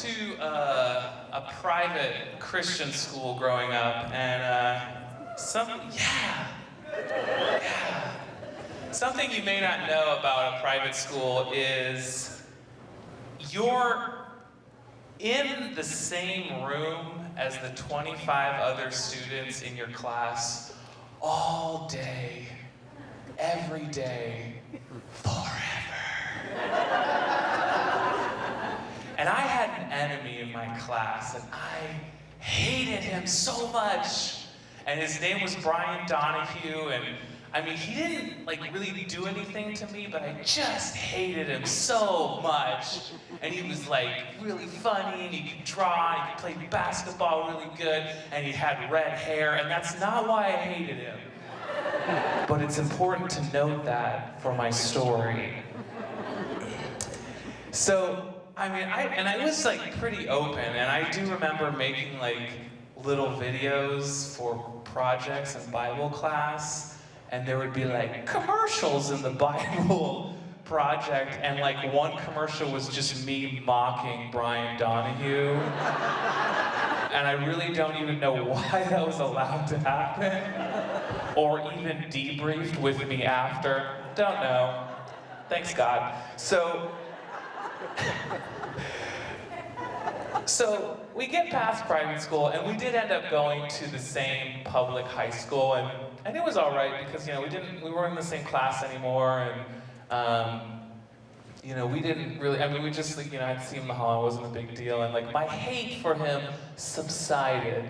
to a private Christian school growing up, and something you may not know about a private school is you're in the same room as the 25 other students in your class all day, every day, forever. And I had an enemy in my class, and I hated him so much. And his name was Brian Donahue, and I mean, he didn't really do anything to me, but I just hated him so much. And he was really funny, and he could draw, and he could play basketball really good, and he had red hair, and that's not why I hated him. But it's important to note that for my story. So, I mean, I was pretty open, and I do remember making little videos for projects in Bible class. And there would be commercials in the Bible project, and one commercial was just me mocking Brian Donahue. And I really don't even know why that was allowed to happen, or even debriefed with me after. Don't know. Thanks God. So we get past private school, and we did end up going to the same public high school, and it was all right because we weren't in the same class anymore, and we didn't really. I mean, we just I'd see him in the hall. It wasn't a big deal, and my hate for him subsided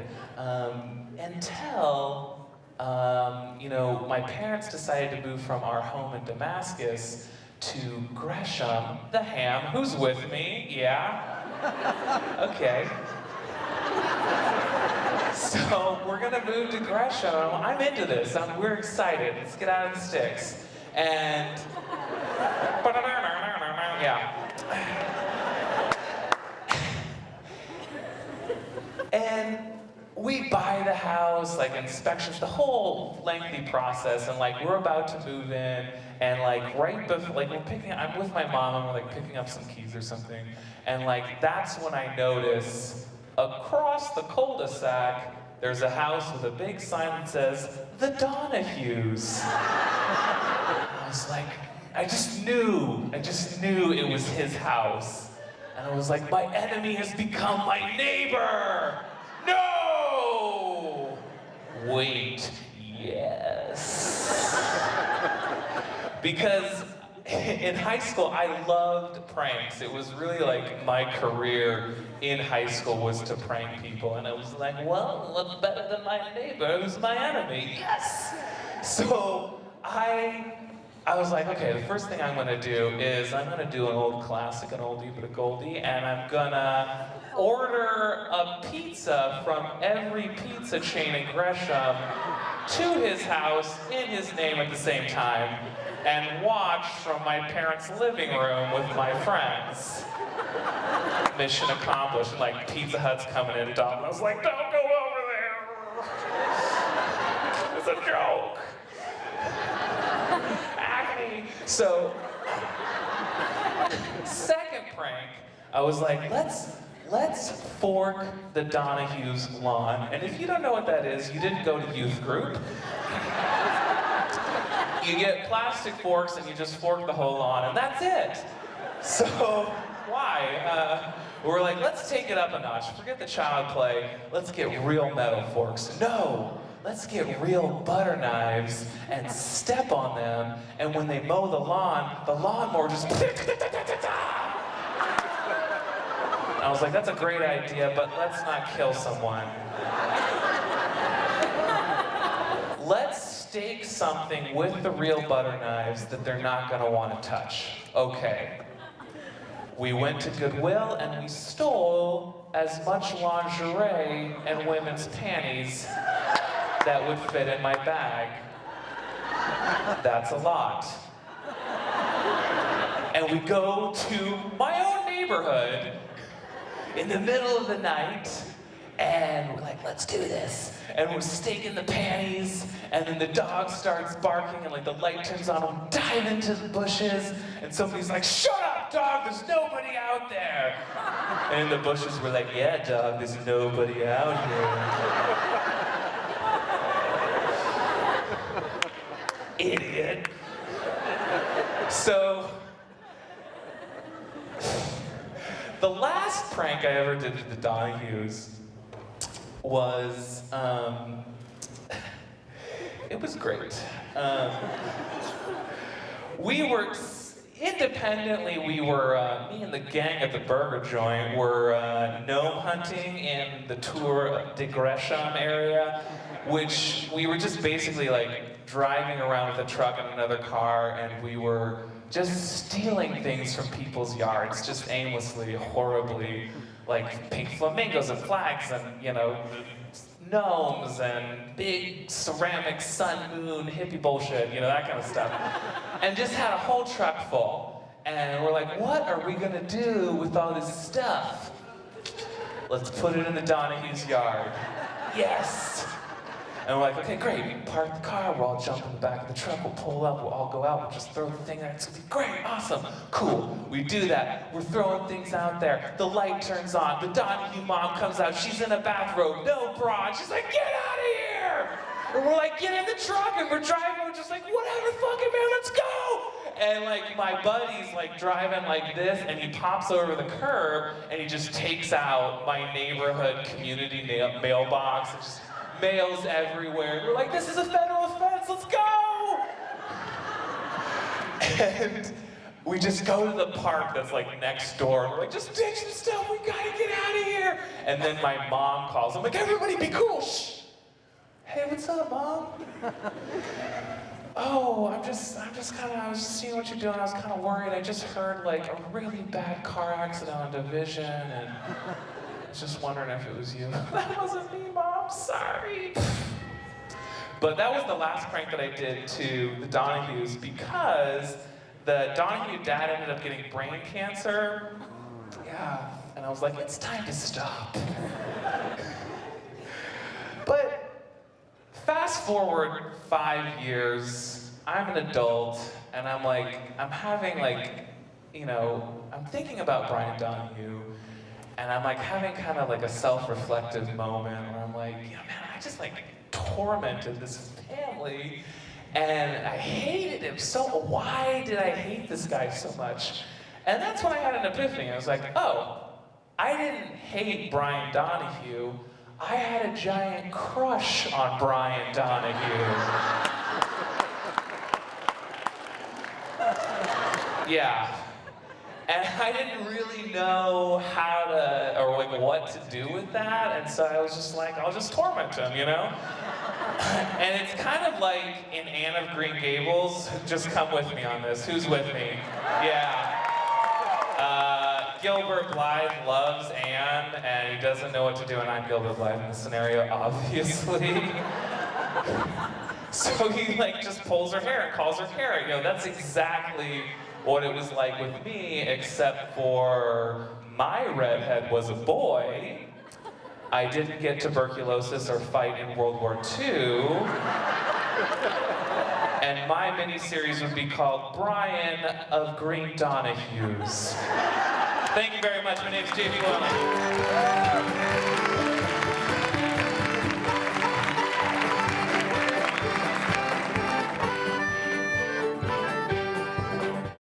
until my parents decided to move from our home in Damascus to Gresham, the Ham. Who's with me? Yeah. Okay. So we're gonna move to Gresham. I'm into this. We're excited. Let's get out of the sticks. And yeah. And we buy the house, inspections, the whole lengthy process, and we're about to move in, and right before, I'm with my mom, and we're picking up some keys or something, and that's when I notice across the cul-de-sac there's a house with a big sign that says the Donahues. I was I just knew it was his house, and I was my enemy has become my neighbor. No! Wait, yes. Because in high school, I loved pranks. It was really my career in high school was to prank people. And I was well, what's better than my neighbor who's my enemy? Yes! So I was okay, the first thing I'm gonna do is I'm gonna do an old classic, an oldie but a goldie, and I'm gonna order a pizza from every pizza chain in Gresham to his house in his name at the same time, and watch from my parents' living room with my friends. Mission accomplished. Pizza Hut's coming in, Domino's don't go over there. It's a joke. Acne. So, second prank, I was let's fork the Donahue's lawn. And if you don't know what that is, you didn't go to youth group. You get plastic forks and you just fork the whole lawn, and that's it. So, why? We're let's take it up a notch. Forget the child play. Let's get real metal forks. No, let's get real butter knives and step on them, and when they mow the lawnmower just... I was that's a great idea, but let's not kill someone. Let's stake something with the real butter knives that they're not gonna want to touch. Okay. We went to Goodwill and we stole as much lingerie and women's panties that would fit in my bag. That's a lot. And we go to my own neighborhood in the middle of the night, and we're let's do this. And we're staking the panties, and then the dog starts barking, and the light turns on, and we dive into the bushes, and somebody's shut up! dog, there's nobody out there. And the bushes were like, yeah, dog, there's nobody out here. Idiot. So, the last prank I ever did to the Donahues was, it was great. We were, independently, me and the gang at the burger joint were gnome hunting in the Tour de Gresham area, which we were just basically like driving around with a truck and another car, and we were just stealing things from people's yards, just aimlessly, horribly, like pink flamingos and flags and, you know, gnomes and big ceramic sun, moon, hippie bullshit, you know, that kind of stuff. And just had a whole truck full. And we're like, what are we gonna do with all this stuff? Let's put it in the Donahue's yard. Yes! And we're like, okay, great, we park the car, we'll all jump in the back of the truck, we'll pull up, we'll all go out, we'll just throw the thing there, it's gonna be great, awesome, cool. We do that, we're throwing things out there, the light turns on, the Donahue mom comes out, she's in a bathrobe, no bra, and she's like, get out of here! And we're like, get in the truck, and we're driving, we're just like, whatever, fucking man, let's go! And like, my buddy's like driving like this, and he pops over the curb, and he just takes out my neighborhood community mailbox, and just mails everywhere. We're like, this is a federal offense, let's go! And we just go to the park that's like next door, and we're like, just ditch the stuff, we gotta get out of here! And then my mom calls, I'm like, everybody be cool, shh! Hey, what's up, Mom? Oh, I was just seeing what you're doing, I was kind of worried, I just heard like a really bad car accident on Division, and I was just wondering if it was you. That wasn't me, Mom, sorry. But that was the last prank that I did to the Donahues because the Donahue dad ended up getting brain cancer. Yeah, and I was like, it's time to stop. But fast forward 5 years, I'm an adult, and I'm having like, you know, I'm thinking about Brian Donahue, and I'm like having kind of like a self-reflective moment where I'm like, you know, man, I just like tormented this family and I hated him so, why did I hate this guy so much? And that's when I had an epiphany. I was like, oh, I didn't hate Brian Donahue, I had a giant crush on Brian Donahue. Yeah. And I didn't really know how to, or like what to do with that, and so I was just like, I'll just torment him, you know? And it's kind of like in Anne of Green Gables, just come with me on this, who's with me? Yeah. Gilbert Blythe loves Anne, and he doesn't know what to do, and I'm Gilbert Blythe in this scenario, obviously. So he like just pulls her hair and calls her Carrie, you know, that's exactly what it was like with me, except for my redhead was a boy. I didn't get tuberculosis or fight in World War II. And my miniseries would be called Brian of Green Donahues. Thank you very much. My name's J.B. Flewelling.